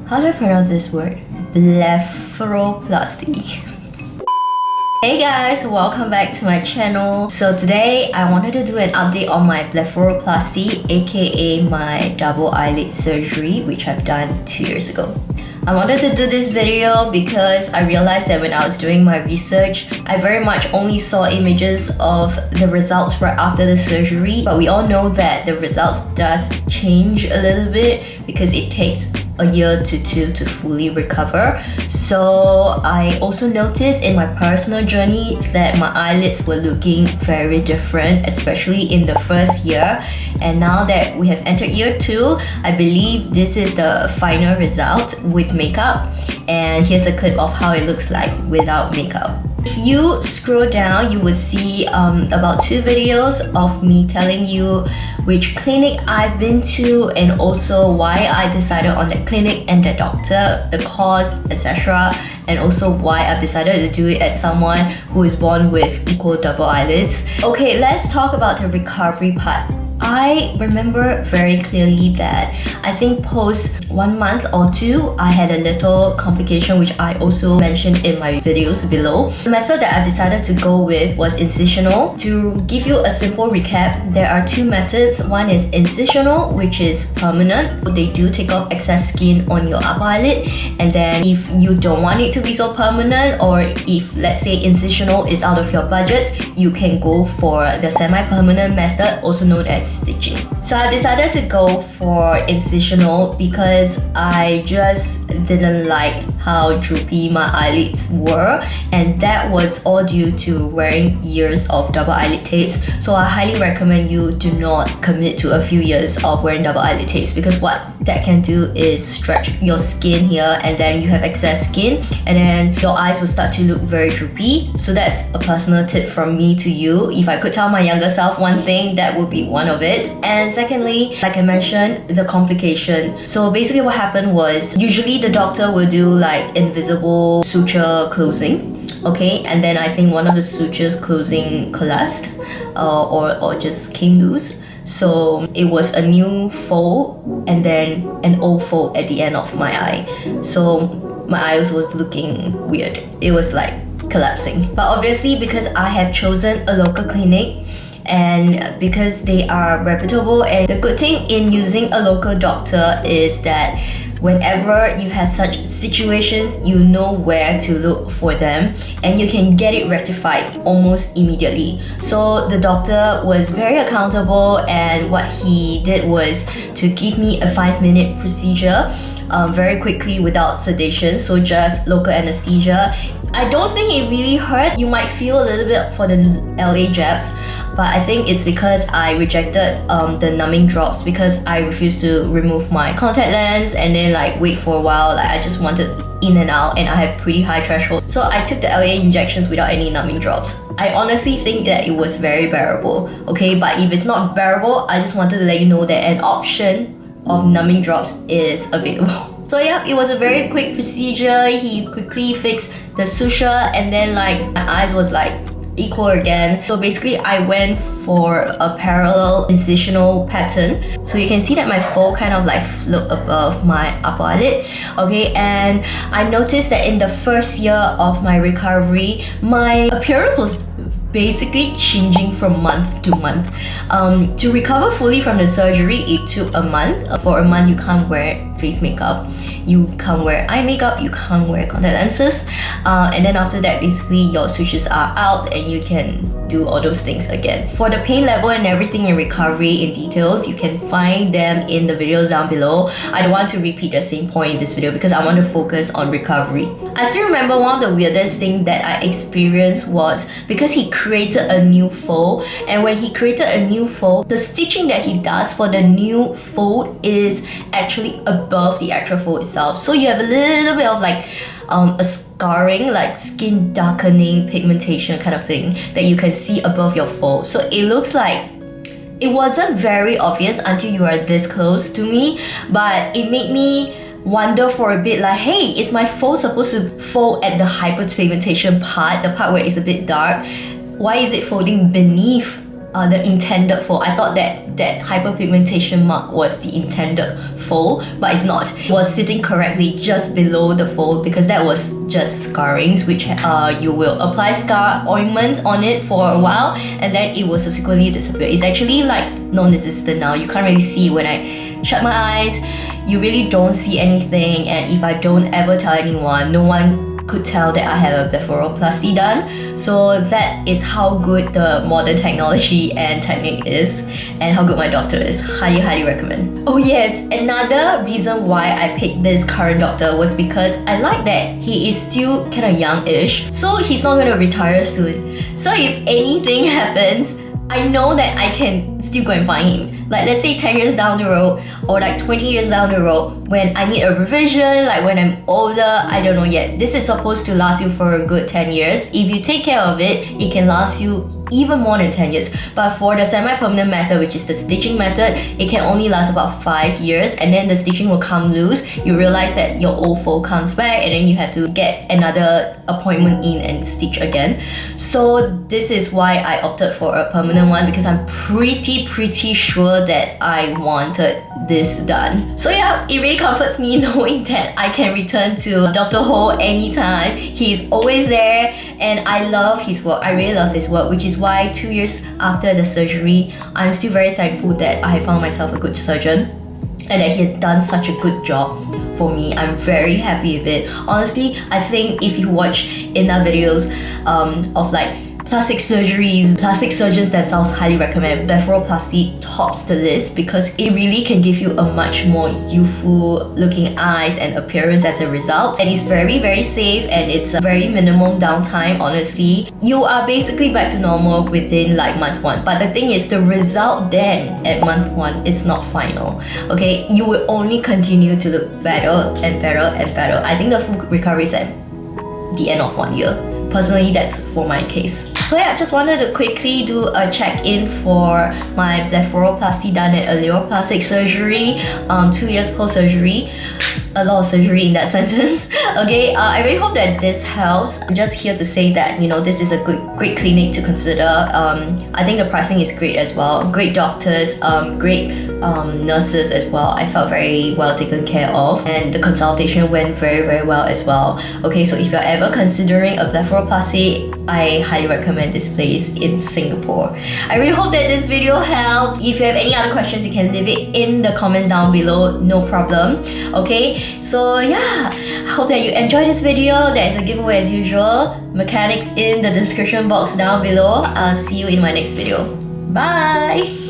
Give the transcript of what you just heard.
How do I pronounce this word? Blepharoplasty. Hey guys, welcome back to my channel. So today I wanted to do an update on my blepharoplasty, aka my double eyelid surgery, which I've done 2 years ago. I wanted to do this video because I realized that when I was doing my research, I very much only saw images of the results right after the surgery, but we all know that the results does change a little bit because it takes a year to two to fully recover. So I also noticed in my personal journey that my eyelids were looking very different, especially in the first year. And now that we have entered year 2, I believe this is the final result with makeup. And here's a clip of how it looks like without makeup. If you scroll down, you will see about 2 videos of me telling you which clinic I've been to and also why I decided on the clinic and the doctor, the cost, etc. And also why I've decided to do it as someone who is born with equal double eyelids. Okay, let's talk about the recovery part. I remember very clearly that I think post 1 month or 2, I had a little complication which I also mentioned in my videos below. The method that I decided to go with was incisional. To give you a simple recap, there are 2 methods. One is incisional, which is permanent. They do take off excess skin on your upper eyelid, and then if you don't want it to be so permanent, or if let's say incisional is out of your budget, you can go for the semi-permanent method, also known as stitching. So I decided to go for incisional because I just didn't like how droopy my eyelids were, and that was all due to wearing years of double eyelid tapes. So I highly recommend you do not commit to a few years of wearing double eyelid tapes, because what that can do is stretch your skin here, and then you have excess skin, and then your eyes will start to look very droopy. So that's a personal tip from me to you. If I could tell my younger self one thing, that would be one of it. And secondly, like I mentioned, the complication. So basically what happened was, usually the doctor will do like invisible suture closing, okay, and then I think one of the sutures closing collapsed or just came loose. So it was a new fold and then an old fold at the end of my eye. So my eyes was looking weird. It was like collapsing. But obviously, because I have chosen a local clinic and because they are reputable, and the good thing in using a local doctor is that whenever you have such situations, you know where to look for them and you can get it rectified almost immediately. So the doctor was very accountable, and what he did was to give me a 5-minute procedure very quickly without sedation, so just local anesthesia. I don't think it really hurt. You might feel a little bit for the LA jabs, but I think it's because I rejected the numbing drops because I refused to remove my contact lens and then like wait for a while. Like I just wanted in and out, and I have pretty high threshold. So I took the LA injections without any numbing drops. I honestly think that it was very bearable, okay? But if it's not bearable, I just wanted to let you know that an option of numbing drops is available. So yeah, it was a very quick procedure. He quickly fixed the suture, and then like my eyes was like equal again. So basically I went for a parallel incisional pattern. So you can see that my fold kind of like float above my upper eyelid, okay? And I noticed that in the first year of my recovery, my appearance was basically changing from month to month. To recover fully from the surgery, it took a month. For a month, you can't wear face makeup, you can't wear eye makeup, you can't wear contact lenses, and then after that, basically your sutures are out and you can do all those things again. For the pain level and everything in recovery in details, you can find them in the videos down below. I don't want to repeat the same point in this video because I want to focus on recovery. I still remember one of the weirdest things that I experienced was because he created a new fold, and when he created a new fold, the stitching that he does for the new fold is actually above the actual fold itself. So you have a little bit of like a scarring, like skin darkening pigmentation kind of thing that you can see above your fold. So it looks like it wasn't very obvious until you are this close to me, but it made me wonder for a bit like, hey, is my fold supposed to fold at the hyperpigmentation part, the part where it's a bit dark? Why is it folding beneath the intended fold? I thought that that hyperpigmentation mark was the intended fold, but it's not. It was sitting correctly just below the fold because that was just scarrings, which you will apply scar ointment on it for a while and then it will subsequently disappear. It's actually like non-existent now. You can't really see when I shut my eyes. You really don't see anything, and if I don't ever tell anyone, no one could tell that I have a blepharoplasty done. So that is how good the modern technology and technique is, and how good my doctor is. Highly recommend. Oh yes, another reason why I picked this current doctor was because I like that he is still kind of youngish, so he's not going to retire soon. So if anything happens, I know that I can still go and find him. Like let's say 10 years down the road or like 20 years down the road, when I need a revision, like when I'm older, I don't know yet. This is supposed to last you for a good 10 years. If you take care of it, it can last you even more than 10 years. But for the semi-permanent method, which is the stitching method, it can only last about 5 years, and then the stitching will come loose. You realize that your old fold comes back and then you have to get another appointment in and stitch again. So this is why I opted for a permanent one, because I'm pretty sure that I wanted this done. So yeah, it really comforts me knowing that I can return to Dr. Ho anytime. He's always there and I love his work. I really love his work, which is why 2 years after the surgery, I'm still very thankful that I found myself a good surgeon and that he has done such a good job for me. I'm very happy with it. Honestly, I think if you watch in our videos of like plastic surgeries, plastic surgeons themselves highly recommend blepharoplasty tops the list because it really can give you a much more youthful looking eyes and appearance as a result. And it's very safe and it's a very minimum downtime. Honestly, you are basically back to normal within like month 1. But the thing is, the result then at month 1 is not final. Okay, you will only continue to look better and better. I think the full recovery is at the end of 1 year. Personally, that's for my case. So yeah, just wanted to quickly do a check-in for my blepharoplasty done at Blepharoplasty Surgery, 2 years post-surgery. A lot of surgery in that sentence. Okay, I really hope that this helps. I'm just here to say that, you know, this is a great clinic to consider. I think the pricing is great as well. Great doctors, great nurses as well. I felt very well taken care of, and the consultation went very well as well. Okay, so if you're ever considering a blepharoplasty, I highly recommend this place in Singapore. I really hope that this video helped. If you have any other questions, you can leave it in the comments down below, no problem. Okay, so yeah, I hope that you enjoyed this video. There's a giveaway as usual. Mechanics in the description box down below. I'll see you in my next video. Bye!